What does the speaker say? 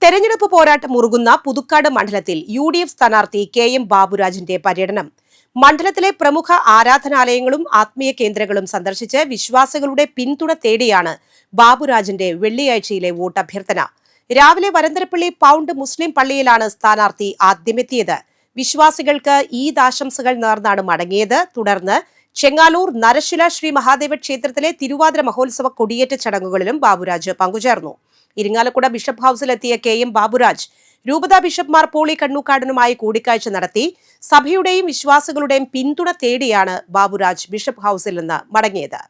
തെരഞ്ഞെടുപ്പ് പോരാട്ടം മുറുകുന്ന പുതുക്കാട് മണ്ഡലത്തിൽ UDF സ്ഥാനാർത്ഥി KM ബാബുരാജിന്റെ പര്യടനം. മണ്ഡലത്തിലെ പ്രമുഖ ആരാധനാലയങ്ങളും ആത്മീയ കേന്ദ്രങ്ങളും സന്ദർശിച്ച് വിശ്വാസികളുടെ പിന്തുണ തേടിയാണ് ബാബുരാജിന്റെ വെള്ളിയാഴ്ചയിലെ വോട്ടഭ്യർത്ഥന. രാവിലെ വരന്തരപ്പള്ളി പൗണ്ട് മുസ്ലിം പള്ളിയിലാണ് സ്ഥാനാർത്ഥി ആദ്യമെത്തിയത്. വിശ്വാസികൾക്ക് ഈദ് ആശംസകൾ നേർന്നാണ് മടങ്ങിയത്. തുടർന്ന് ചെങ്ങാലൂർ നരശില ശ്രീ മഹാദേവ ക്ഷേത്രത്തിലെ തിരുവാതിര മഹോത്സവ കൊടിയേറ്റ ചടങ്ങുകളിലും ബാബുരാജ് പങ്കുചേർന്നു. ഇരിങ്ങാലക്കുട ബിഷപ്പ് ഹൌസിലെത്തിയ KM ബാബുരാജ് രൂപതാ ബിഷപ്പ്മാർ പോളി കണ്ണൂക്കാടനുമായി കൂടിക്കാഴ്ച നടത്തി. സഭയുടെയും വിശ്വാസികളുടെയും പിന്തുണ തേടിയാണ് ബാബുരാജ് ബിഷപ്പ് ഹൌസിൽ നിന്ന് മടങ്ങിയത്.